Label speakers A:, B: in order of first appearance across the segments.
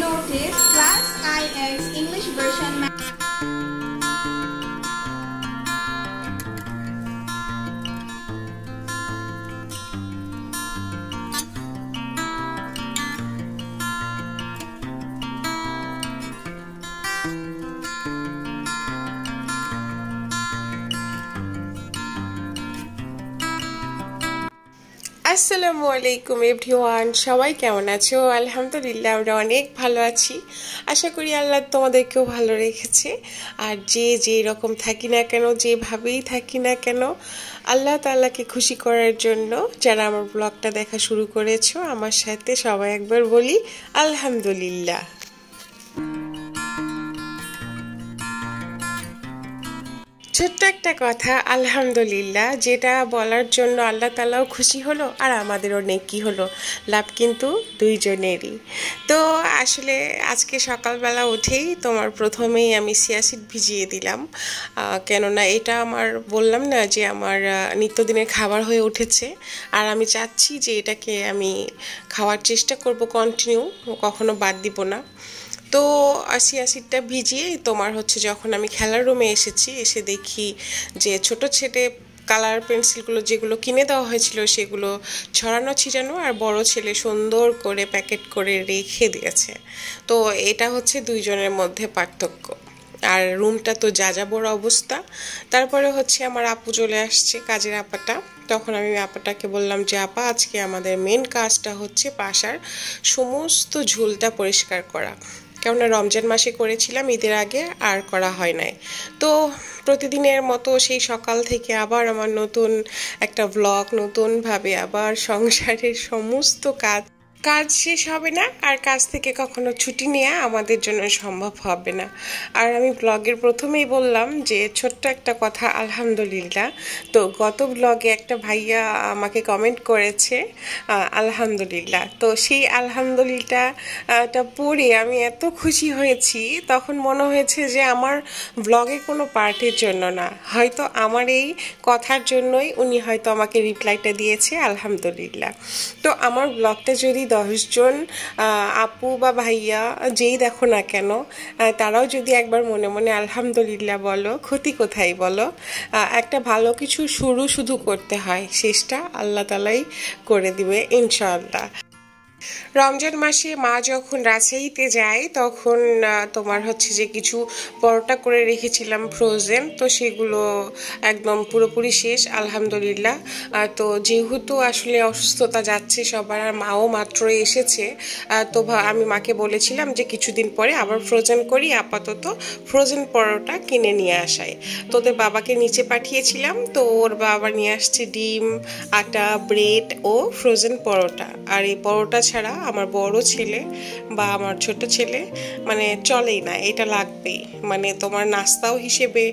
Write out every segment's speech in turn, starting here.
A: notice Class IX English version.
B: আসসালামু আলাইকুম everyone, সবাই কেমন আছো? আলহামদুলিল্লাহ আমরা অনেক ভালো আছি। আশা করি আল্লাহ তোমাদেরকেও ভালো রেখেছে। আর যে যেই রকম থাকি না কেন, যেভাবেই থাকি না কেন, আল্লাহ তাআলাকে খুশি করার জন্য যারা আমার ব্লগটা দেখা শুরু করেছো আমার সাথে, সবাই একবার বলি আলহামদুলিল্লাহ। ছোট্ট একটা কথা আলহামদুলিল্লাহ, যেটা বলার জন্য আল্লাহ তাআলাও খুশি হলো আর আমাদেরও নেকি হলো, লাভ কিন্তু দুইজনেরই। তো আসলে আজকে সকালবেলা উঠেই তোমার প্রথমেই আমি চিয়া সিড ভিজিয়ে দিলাম, কেননা এটা আমার বললাম না যে আমার নিত্যদিনের খাবার হয়ে উঠেছে, আর আমি চাচ্ছি যে এটাকে আমি খাওয়ার চেষ্টা করব কন্টিনিউ, কখনো বাদ দিব না। তো চিয়া সিডটা ভিজিয়ে তোমার হচ্ছে যখন আমি খেলার রুমে এসেছি, এসে দেখি যে ছোট ছেলে কালার পেন্সিলগুলো যেগুলো কিনে দেওয়া হয়েছিল সেগুলো ছড়ানো ছিটানো, আর বড় ছেলে সুন্দর করে প্যাকেট করে রেখে দিয়েছে। তো এটা হচ্ছে দুইজনের মধ্যে পার্থক্য। আর রুমটা তো যা বড় অবস্থা। তারপরে হচ্ছে আমার আপু চলে আসছে, কাজের আপাটা। তখন আমি আপাটাকে বললাম যে আপা, আজকে আমাদের মেন কাজটা হচ্ছে বাসার সমস্ত ঝুলটা পরিষ্কার করা, কেননা রমজান মাসে করেছিলাম, ঈদের আগে আর করা হয় নাই। তো প্রতিদিনের মতো সেই সকাল থেকে আবার আমার নতুন একটা ব্লগ, নতুনভাবে আবার সংসারের সমস্ত কাজ শেষ হবে না, আর কাজ থেকে কখনো ছুটি নেওয়া আমাদের জন্য সম্ভব হবে না। আর আমি ব্লগের প্রথমেই বললাম যে ছোট্ট একটা কথা আলহামদুলিল্লাহ। তো গত ব্লগে একটা ভাইয়া আমাকে কমেন্ট করেছে আলহামদুলিল্লাহ, তো সেই আলহামদুলিল্লাহটা পড়ে আমি এত খুশি হয়েছি, তখন মনে হয়েছে যে আমার ব্লগের কোনো পার্টের জন্য না, হয়তো আমার এই কথার জন্যই উনি হয়তো আমাকে রিপ্লাইটা দিয়েছে আলহামদুলিল্লাহ। তো আমার ব্লগটা যদি 10 জন আপু বা ভাইয়া যেই দেখো না কেন, তারাও যদি একবার মনে মনে আলহামদুলিল্লাহ বলো, ক্ষতি কোথায় বলো? একটা ভালো কিছু শুরু শুধু করতে হয়, শেষটা আল্লাহ তাআলাই করে দিবে ইনশাআল্লাহ। রমজান মাসে মা যখন রাজশাহীতে যায় তখন তোমার হচ্ছে যে কিছু পরোটা করে রেখেছিলাম ফ্রোজেন, তো সেগুলো একদম পুরোপুরি শেষ আলহামদুলিল্লাহ। তো যেহেতু আসলে অসুস্থতা যাচ্ছে সবার, আর মাও মাত্র এসেছে, তো আমি মাকে বলেছিলাম যে কিছুদিন পরে আবার ফ্রোজেন করি, আপাতত ফ্রোজেন পরোটা কিনে নিয়ে আসাই। তো ওদের বাবাকে নিচে পাঠিয়েছিলাম, তো ওর বাবা নিয়ে আসছে ডিম, আটা, ব্রেড ও ফ্রোজেন পরোটা। আর এই পরোটা ছাড়া আমার বড় ছেলে বা আমার ছোট ছেলে মানে চলেই না, এটা লাগবেই। মানে তোমার নাস্তাও হিসেবে,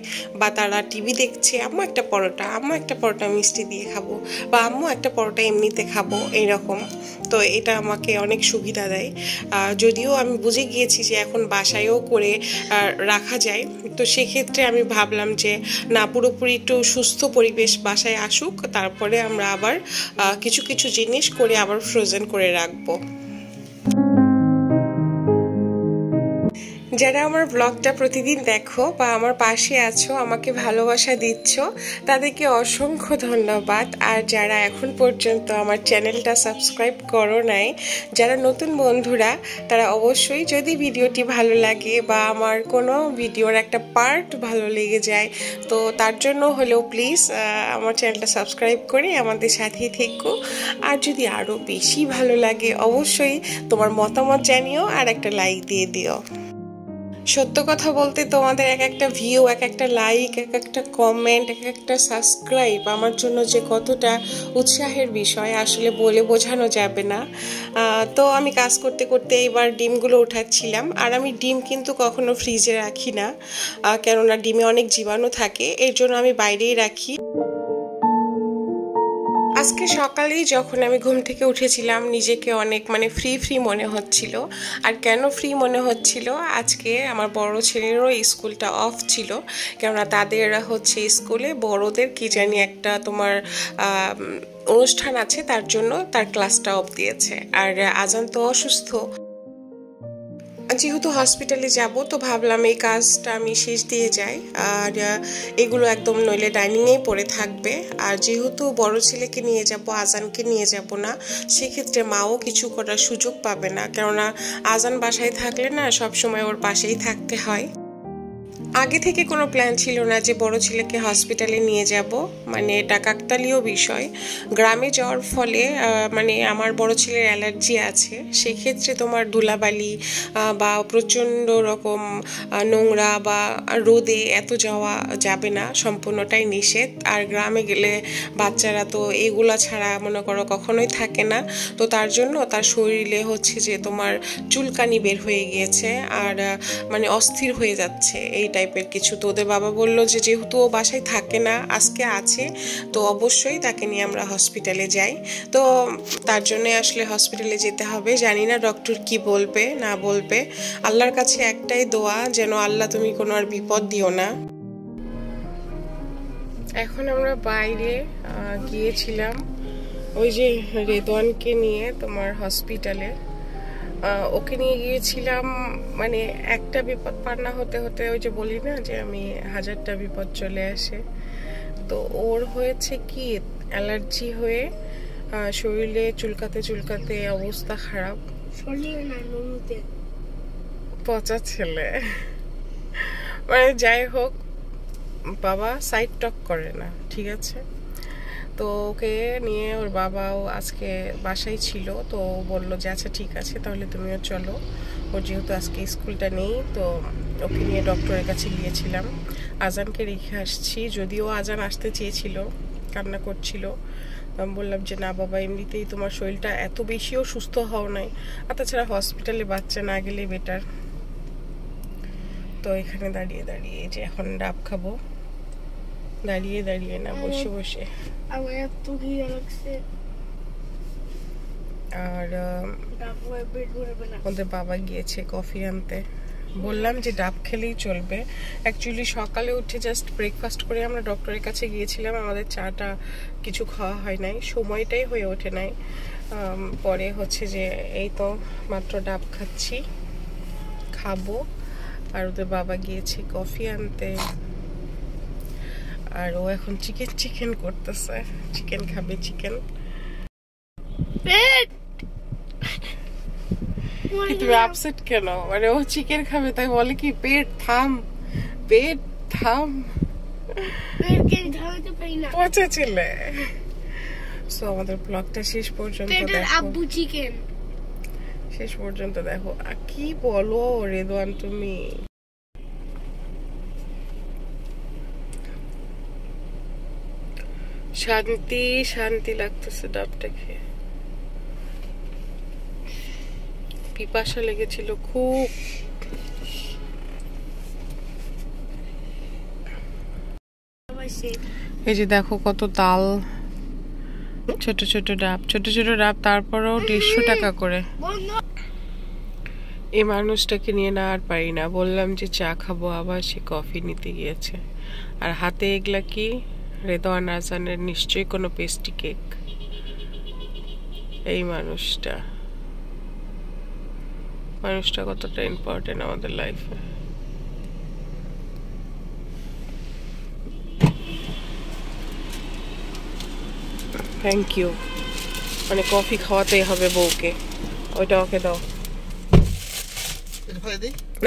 B: বা তারা টিভি দেখছে, আম্মু একটা পরোটা, আম্মু একটা পরোটা মিষ্টি দিয়ে খাবো, বা আম্মু একটা পরোটা এমনিতে খাবো, এইরকম। তো এটা আমাকে অনেক সুবিধা দেয়। যদিও আমি বুঝে গিয়েছি যে এখন বাসায়ও করে রাখা যায়, তো সেক্ষেত্রে আমি ভাবলাম যে না, পুরোপুরি একটু সুস্থ পরিবেশ বাসায় আসুক, তারপরে আমরা আবার কিছু কিছু জিনিস করে আবার ফ্রোজেন করে রাখবো। যারা আমার ব্লগটা প্রতিদিন দেখো বা আমার পাশে আছো, আমাকে ভালোবাসা দিচ্ছ, তাদেরকে অসংখ্য ধন্যবাদ। আর যারা এখন পর্যন্ত আমার চ্যানেলটা সাবস্ক্রাইব করো নাই, যারা নতুন বন্ধুরা, তারা অবশ্যই, যদি ভিডিওটি ভালো লাগে বা আমার কোনো ভিডিওর একটা পার্ট ভালো লেগে যায়, তো তার জন্য হলেও প্লিজ আমার চ্যানেলটা সাবস্ক্রাইব করে আমাদের সাথেই থেকো। আর যদি আরও বেশি ভালো লাগে অবশ্যই তোমার মতামত জানিও আর একটা লাইক দিয়ে দিও। সত্য কথা বলতে তোমাদের এক একটা ভিউ, এক একটা লাইক, এক একটা কমেন্ট, এক একটা সাবস্ক্রাইব আমার জন্য যে কতটা উৎসাহের বিষয় আসলে বলে বোঝানো যাবে না। তো আমি কাজ করতে করতে এবার ডিমগুলো উঠাচ্ছিলাম, আর আমি ডিম কিন্তু কখনো ফ্রিজে রাখি না, কেননা ডিমে অনেক জীবাণু থাকে, এর জন্য আমি বাইরেই রাখি। আজকে সকালেই যখন আমি ঘুম থেকে উঠেছিলাম, নিজেকে অনেক ফ্রি মনে হচ্ছিল। আর কেন ফ্রি মনে হচ্ছিল, আজকে আমার বড় ছেলেরও স্কুলটা অফ ছিল, কেননা তাদের হচ্ছে স্কুলে বড়দের কি জানি একটা তোমার অনুষ্ঠান আছে, তার জন্য তার ক্লাসটা অফ দিয়েছে। আর আজান তো অসুস্থ, যেহেতু হসপিটালে যাব তো ভাবলাম এই কাজটা আমি শেষ দিয়ে যাই, আর এগুলো একদম নইলে ডাইনিংয়েই পড়ে থাকবে। আর যেহেতু বড় ছেলেকে নিয়ে যাব, আজানকে নিয়ে যাব না, সেক্ষেত্রে মাও কিছু করার সুযোগ পাবে না, কেননা আজান বাসায় থাকলে না সব সময় ওর পাশেই থাকতে হয়। আগে থেকে কোনো প্ল্যান ছিল না যে বড় ছেলেকে হসপিটালে নিয়ে যাব, মানে এটা কাকতালীয় বিষয়। গ্রামে যাওয়ার ফলে মানে আমার বড় ছেলের অ্যালার্জি আছে, সেক্ষেত্রে তোমার ধুলাবালি বা প্রচণ্ড রকম নোংরা বা রোদে এত যাওয়া যাবে না, সম্পূর্ণটাই নিষেধ। আর গ্রামে গেলে বাচ্চারা তো এগুলা ছাড়া মনে করো কখনোই থাকে না, তো তার জন্য তার শরীরে হচ্ছে যে তোমার চুলকানি বের হয়ে গিয়েছে আর মানে অস্থির হয়ে যাচ্ছে এই টাইপের কিছু। তো ওদের বাবা বলল যে যেহেতু ও বাসায় থাকে না, আজকে আছে, তো অবশ্যই তাকে নিয়ে আমরা হসপিটালে যাই। তো তার জন্য আসলে হসপিটালে যেতে হবে। জানি না ডক্টর কি বলবে না বলবে, আল্লাহর কাছে একটাই দোয়া যেন আল্লাহ তুমি কোনো আর বিপদ দিও না। এখন আমরা বাইরে গিয়েছিলাম ওই যে রেদওয়ানকে নিয়ে তোমার হসপিটালে, ওকে নিয়ে গিয়েছিলাম। মানে একটা বিপদ পার না হতে হতে ওই যে বলি না যে আমি হাজারটা বিপদ চলে আসে, তো ওর হয়েছে কি অ্যালার্জি হয়ে শরীরে চুলকাতে চুলকাতে অবস্থা খারাপ। পচা ছেলে, মানে যাই হোক, বাবা সাইড টক করে না, ঠিক আছে। তো ওকে নিয়ে ওর বাবাও আজকে বাসায় ছিল, তো বলল যে আচ্ছা ঠিক আছে তাহলে তুমিও চলো, ওর যেহেতু আজকে স্কুলটা নেই। তো ওকে নিয়ে ডক্টরের কাছে গিয়েছিলাম। আজানকে রেখে আসছি, যদিও আজান আসতে চেয়েছিল, কান্না করছিল। আমি বললাম যে না বাবা, এমনিতেই তোমার শরীরটা এত বেশিও সুস্থ হও নাই, আর তাছাড়া হসপিটালে বাচ্চা না গেলে বেটার। তো এখানে দাঁড়িয়ে দাঁড়িয়ে যে এখন ডাব খাবো, দাঁড়িয়ে দাঁড়িয়ে না বসে বসে। আর ওদের বাবা গিয়েছে কফি আনতে। বললাম যে ডাব খেলেই চলবে। অ্যাকচুয়ালি সকালে উঠে জাস্ট ব্রেকফাস্ট করে আমরা ডক্টরের কাছে গিয়েছিলাম, আমাদের চাটা কিছু খাওয়া হয় নাই, সময়টাই হয়ে ওঠে নাই। পরে হচ্ছে যে এই তো মাত্র ডাব খাচ্ছি, খাবো। আর ওদের বাবা গিয়েছে কফি আনতে, আর ও এখন চিকেন করতেছে, চিকেন খাবে। চিকেন তুমি আপসেট কেন? মানে ও চিকেন খাবে তাই বলে কি পেট থাম, পেট থাম, পচা ছেলে। সো আমাদের ব্লগটা শেষ পর্যন্ত দেখো। কি বলো রেদওয়ান তুমি? শান্তি শান্তি লাগতেছে ডাবটা খেয়ে। পিপাসা লেগেছিল খুব। এই যে দেখো কত তাল, ছোট ছোট ডাব, তারপরেও 150 টাকা করে। এই মানুষটাকে নিয়ে না আর পারি না। বললাম যে চা খাবো, আবার সে কফি নিতে গিয়েছে। আর হাতে এগুলা কি? রেদওয়ান আজানের নিশ্চয়ই কোনো পেস্ট্রি কেক। এই মানুষটা কতটা ইম্পর্টেন্ট আমাদের লাইফে। Thank you. মানে কফি খাওয়াতেই হবে বউকে। ওইটা ওকে দাও।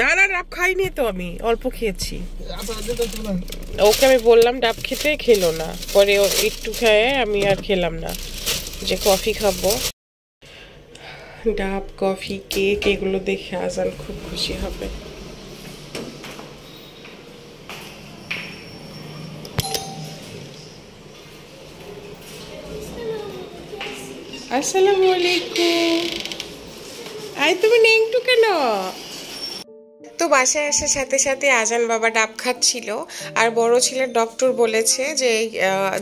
B: না না, ডাব খাইনি তো, আমি অল্প খেয়েছি। ওকে আমি বললাম ডাব খেতে, খেলো না। পরে ও একটু খায়, আমি আর খেলাম না, যে কফি খাবো। ডাব, কফি, কেক এগুলো দেখে আজান খুব খুশি হবে। আসসালামু আলাইকুম। আই তুমি নেংটু কেন? তো বাসায় আসার সাথে সাথে আজান বাবা ডাব খাচ্ছিল, আর বড় ছেলের ডক্টর বলেছে যে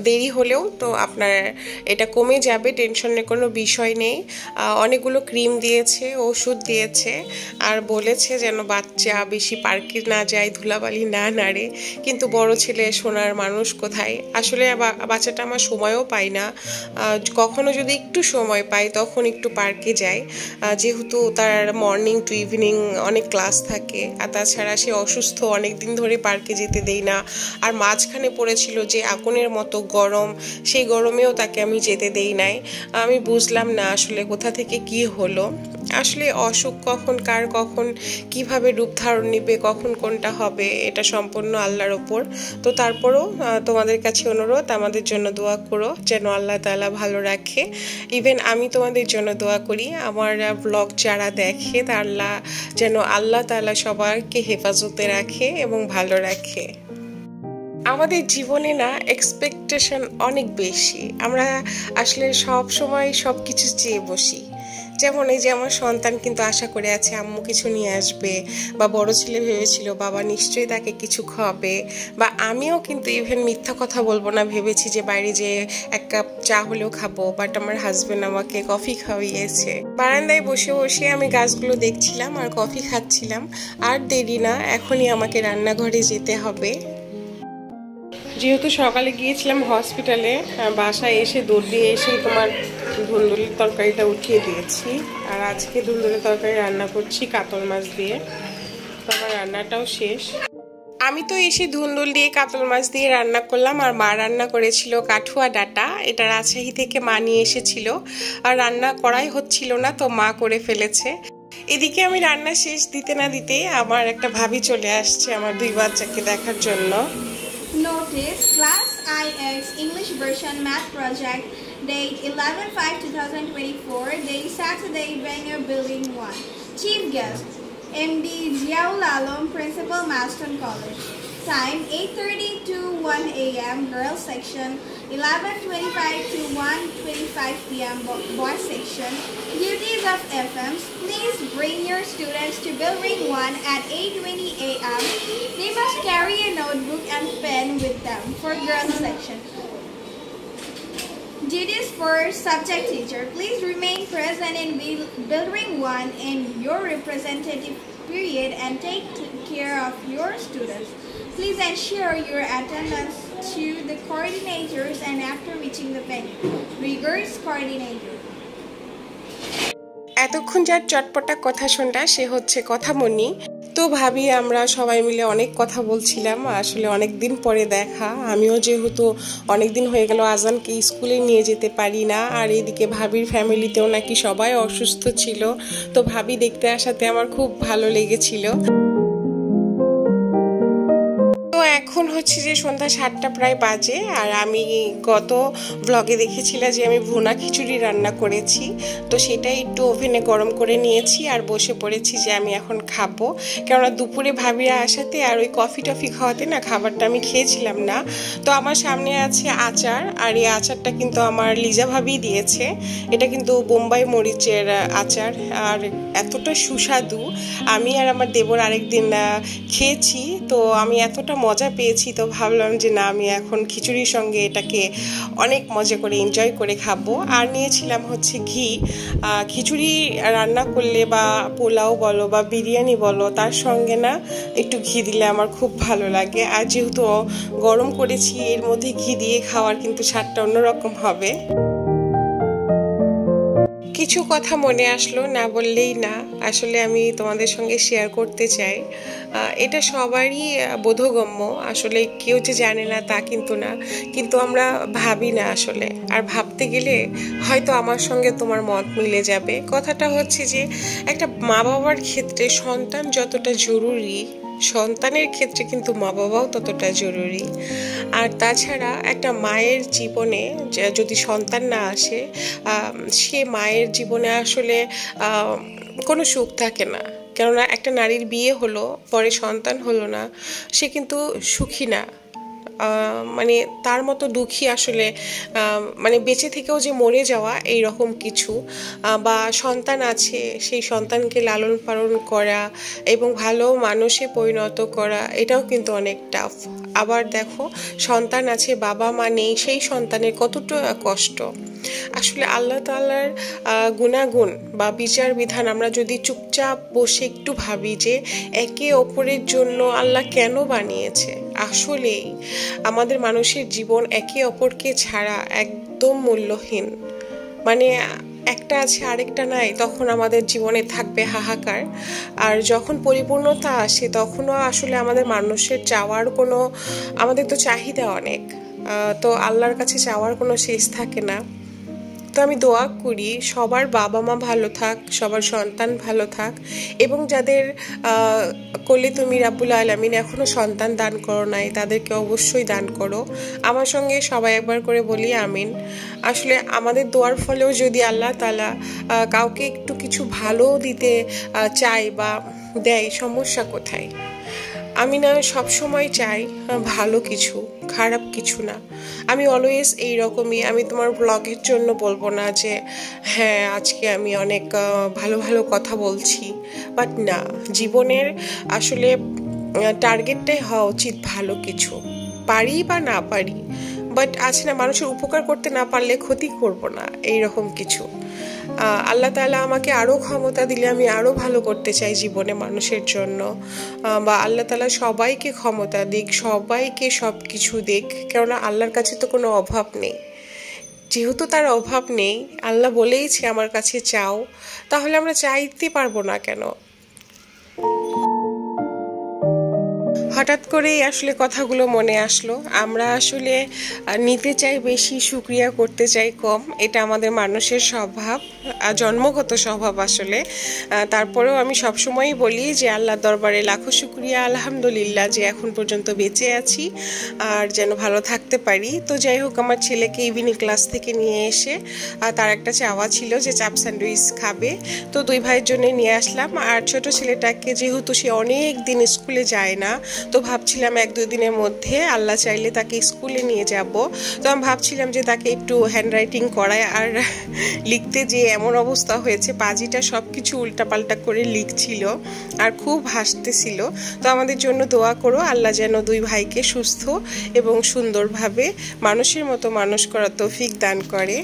B: দেরি হলেও তো আপনার এটা কমে যাবে, টেনশনের কোনো বিষয় নেই। অনেকগুলো ক্রিম দিয়েছে, ওষুধ দিয়েছে, আর বলেছে যেন বাচ্চা বেশি পার্কে না যায়, ধুলাবালি না নাড়ে। কিন্তু বড় ছেলে সোনার মানুষ কোথায়, আসলে বাচ্চাটা আমার সময়ও পায় না। কখনো যদি একটু সময় পাই তখন একটু পার্কে যাই, যেহেতু তার মর্নিং টু ইভিনিং অনেক ক্লাস থাকে, আর তাছাড়া সে অসুস্থ, অনেক দিন ধরে পার্কে যেতে দেই না। আর মাঝখানে পড়েছিল যে আগুনের মতো গরম, সেই গরমেও তাকে আমি যেতে দেই নাই। আমি বুঝলাম না আসলে কোথা থেকে কি হলো। আসলে অসুখ কখন কার কখন কিভাবে রূপ ধারণ নেবে, কখন কোনটা হবে, এটা সম্পূর্ণ আল্লাহর ওপর। তো তারপরও তোমাদের কাছে অনুরোধ, আমাদের জন্য দোয়া করো যেন আল্লাহ তাআলা ভালো রাখে। ইভেন আমি তোমাদের জন্য দোয়া করি, আমার ব্লগ যারা দেখে তারা যেন আল্লাহ তাআলা সবাইকে হেফাজতে রাখে এবং ভালো রাখে। আমাদের জীবনে না এক্সপেকটেশন অনেক বেশি, আমরা আসলে সব সময় সব কিছু চেয়ে বসি। যেমন এই যে আমার সন্তান কিন্তু আশা করে আছে আম্মু কিছু নিয়ে আসবে, বা বড় ছেলে ভেবেছিল বাবা নিশ্চয়ই তাকে কিছু খাওয়াবে, বা আমিও কিন্তু ইভেন মিথ্যা কথা বলবো না, ভেবেছি যে বাইরে যে এক কাপ চা হলেও খাবো, বাট আমার হাজবেন্ড আমাকে কফি খাওয়িয়েছে। বারান্দায় বসে বসে আমি গাছগুলো দেখছিলাম আর কফি খাচ্ছিলাম। আর দেরি না, এখনই আমাকে রান্নাঘরে যেতে হবে। যেহেতু সকালে গিয়েছিলাম হসপিটালে, বাসায় এসে দৌড় দিয়ে এসে তোমার ধুন্দুলির তরকারিটা উঠিয়ে দিয়েছি, আর আজকে ধুন্দুলির তরকারি রান্না করছি কাতল মাছ দিয়ে। তো আমার রান্নাটাও শেষ। আমি তো এসে ধুন্দুল দিয়ে কাতল মাছ দিয়ে রান্না করলাম, আর মা রান্না করেছিল কাঠুয়া ডাটা, এটা রাজশাহী থেকে মা নিয়ে এসেছিল, আর রান্না করাই হচ্ছিল না তো মা করে ফেলেছে। এদিকে আমি রান্না শেষ দিতে না দিতে আমার একটা ভাবি চলে আসছে আমার দুই বাচ্চাকে দেখার জন্য।
A: Notice Class IX English Version Math Project, date 11/5/2024, day Saturday, Wenger Building 1. Chief guest, MD Ziaul Alam, Principal, Maston College. Time 8:30 to 1 a.m. Girls section, 11:25 to 1:25 p.m. Boys section. Duties of FMs: please bring your students to Building 1 at 8:20 a.m. They must carry a notebook and pen with them for girls section. Duties for subject teacher: please remain present in Building 1 in your representative period and take care of your students. Please ensure your attendance to the coordinators and after reaching the venue. Regards, coordinator.
B: এতক্ষণ যার চটপটা কথা শুনটা সে হচ্ছে কথামণি। তো ভাবি আমরা সবাই মিলে অনেক কথা বলছিলাম, আসলে অনেক দিন পরে দেখা। আমিও যেহেতু অনেক দিন হয়ে গেল আজানকে স্কুলে নিয়ে যেতে পারি না, আর এদিকে ভাবির ফ্যামিলিতেও নাকি সবাই অসুস্থ ছিল, তো ভাবি দেখতে আসাতে আমার খুব ভালো লেগেছিল। এখন হচ্ছে যে সন্ধ্যা 7টা প্রায় বাজে, আর আমি গত ব্লগে দেখেছিলাম যে আমি ভুনা খিচুড়ি রান্না করেছি, তো সেটাই একটু ওভেনে গরম করে নিয়েছি আর বসে পড়েছি যে আমি এখন খাবো। কেননা দুপুরে ভাবিরা আসাতে আর ওই কফি টফি খাওয়াতে না খাবারটা আমি খেয়েছিলাম না। তো আমার সামনে আছে আচার, আর এই আচারটা কিন্তু আমার লিজা ভাবি দিয়েছে। এটা কিন্তু বোম্বাই মরিচের আচার, আর এতটা সুস্বাদু। আমি আর আমার দেবর আরেকদিন খেয়েছি, তো আমি এতটা মজা পেয়েছি, তো ভাবলাম যে না আমি এখন খিচুড়ির সঙ্গে এটাকে অনেক মজা করে এনজয় করে খাবো। আর নিয়েছিলাম হচ্ছে ঘি। খিচুড়ি রান্না করলে বা পোলাও বলো বা বিরিয়ানি বলো, তার সঙ্গে না একটু ঘি দিলে আমার খুব ভালো লাগে। আর যেহেতু গরম করেছি এর মধ্যে ঘি দিয়ে খাওয়ার কিন্তু স্বাদটা অন্যরকম হবে। কিছু কথা মনে আসলো, না বললেই না, আসলে আমি তোমাদের সঙ্গে শেয়ার করতে চাই। এটা সবারই বোধগম্য, আসলে কেউ যে জানে না তা কিন্তু না, কিন্তু আমরা ভাবি না আসলে। আর ভাবতে গেলে হয়তো আমার সঙ্গে তোমার মত মিলে যাবে। কথাটা হচ্ছে যে একটা মা বাবার ক্ষেত্রে সন্তান যতটা জরুরি, সন্তানের ক্ষেত্রে কিন্তু মা বাবাও ততটা জরুরি। আর তাছাড়া একটা মায়ের জীবনে যদি সন্তান না আসে, সে মায়ের জীবনে আসলে কোনো সুখ থাকে না। কেননা একটা নারীর বিয়ে হলো, পরে সন্তান হলো না, সে কিন্তু সুখী না। মানে তার মতো দুঃখী আসলে মানে বেঁচে থেকেও যে মরে যাওয়া এই রকম কিছু, বা সন্তান আছে সেই সন্তানকে লালন পালন করা এবং ভালো মানুষে পরিণত করা, এটাও কিন্তু অনেক টাফ। আবার দেখো সন্তান আছে বাবা মা নেই, সেই সন্তানের কতটা কষ্ট। আসলে আল্লাহ তাআলার গুণাগুণ বা বিচার বিধান আমরা যদি চুপচাপ বসে একটু ভাবি যে একে অপরের জন্য আল্লাহ কেন বানিয়েছে, আসলেই আমাদের মানুষের জীবন একে অপরকে ছাড়া একদম মূল্যহীন। মানে একটা আছে আরেকটা নাই, তখন আমাদের জীবনে থাকবে হাহাকার। আর যখন পরিপূর্ণতা আসে তখনও আসলে আমাদের মানুষের চাওয়ার কোনো, আমাদের তো চাহিদা অনেক, তো আল্লাহর কাছে চাওয়ার কোনো শেষ থাকে না। তো আমি দোয়া করি সবার বাবা মা ভালো থাক, সবার সন্তান ভালো থাক, এবং যাদের কোলে তুমি রাব্বুল আলামিন এখনো সন্তান দান করো নাই তাদেরকে অবশ্যই দান করো। আমার সঙ্গে সবাই একবার করে বলি আমিন। আসলে আমাদের দোয়ার ফলেও যদি আল্লাহ তাআলা কাউকে একটু কিছু ভালো দিতে চায় বা দেয়, সমস্যা কোথায়? আমি না সবসময় চাই ভালো কিছু, খারাপ কিছু না। আমি অলওয়েজ এই রকমই। আমি তোমার ব্লগের জন্য বলবো না যে হ্যাঁ আজকে আমি অনেক ভালো ভালো কথা বলছি, বাট না, জীবনের আসলে টার্গেটটাই হওয়া উচিত ভালো কিছু, পারি বা না পারি, বাট আছে না মানুষের উপকার করতে না পারলে ক্ষতি করব না, এই রকম কিছু। আল্লাহ তাআলা আমাকে আরও ক্ষমতা দিলে আমি আরও ভালো করতে চাই জীবনে মানুষের জন্য, বা আল্লাহ তাআলা সবাইকে ক্ষমতা দিক, সবাইকে সব কিছু দিক, কেননা আল্লাহর কাছে তো কোনো অভাব নেই। যেহেতু তার অভাব নেই, আল্লাহ বলেইছে আমার কাছে চাও, তাহলে আমরা চাইতে পারবো না কেন? হঠাৎ করেই আসলে কথাগুলো মনে আসলো। আমরা আসলে নিতে চাই বেশি, শুকরিয়া করতে চাই কম, এটা আমাদের মানুষের স্বভাব, জন্মগত স্বভাব আসলে। তারপরেও আমি সবসময়ই বলি যে আল্লাহর দরবারে লাখো শুকরিয়া, আলহামদুলিল্লাহ যে এখন পর্যন্ত বেঁচে আছি আর যেন ভালো থাকতে পারি। তো যাই হোক, আমার ছেলেকে ইভিনিং ক্লাস থেকে নিয়ে এসে তার একটা চাওয়া ছিল যে চাপ স্যান্ডউইচ খাবে, তো দুই ভাইয়ের জন্য নিয়ে আসলাম। আর ছোট ছেলেটাকে যেহেতু সে অনেক দিন স্কুলে যায় না, তো ভাবছিলাম এক দুই দিনের মধ্যে আল্লাহ চাইলে তাকে স্কুলে নিয়ে যাব। তো আমি ভাবছিলাম যে তাকে একটু হ্যান্ডরাইটিং করায়, আর লিখতে যে এমন অবস্থা হয়েছে, পাজিটা সব কিছু উল্টাপাল্টা করে লিখছিল আর খুব হাসতেছিল। তো আমাদের জন্য দোয়া করো, আল্লাহ যেন দুই ভাইকে সুস্থ এবং সুন্দরভাবে মানুষের মতো মানুষ করার তৌফিক দান করে।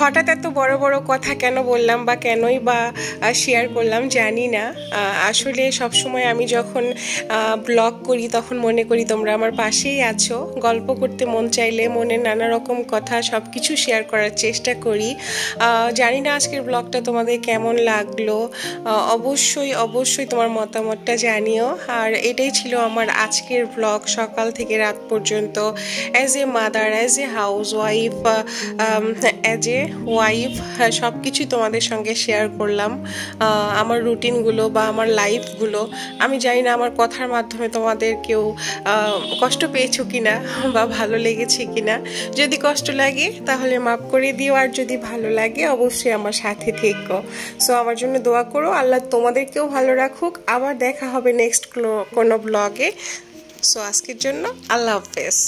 B: হঠাৎ এত বড় বড় কথা কেন বললাম বা কেনই বা শেয়ার করলাম জানি না। আসলে সবসময় আমি যখন ব্লগ করি তখন মনে করি তোমরা আমার পাশেই আছো, গল্প করতে মন চাইলে মনে নানা রকম কথা সব কিছু শেয়ার করার চেষ্টা করি। জানি না আজকের ব্লগটা তোমাদের কেমন লাগলো, অবশ্যই অবশ্যই তোমার মতামতটা জানিও। আর এটাই ছিল আমার আজকের ব্লগ, সকাল থেকে রাত পর্যন্ত, as a mother, as a house wife, as a wife, সব কিছুই তোমাদের সঙ্গে শেয়ার করলাম, আমার রুটিনগুলো বা আমার লাইফগুলো। আমি জানি না আমার কথার মাধ্যমে তোমাদের কেউ কষ্ট পেয়েছো কিনা বা ভালো লেগেছে কিনা। যদি কষ্ট লাগে তাহলে মাফ করে দিও, আর যদি ভালো লাগে অবশ্যই আমার সাথে থেকো। সো আমার জন্য দোয়া করো, আল্লাহ তোমাদেরকেও ভালো রাখুক। আবার দেখা হবে নেক্সট কোনো ব্লগে। সো আজকের জন্য আল্লাহ হাফেজ।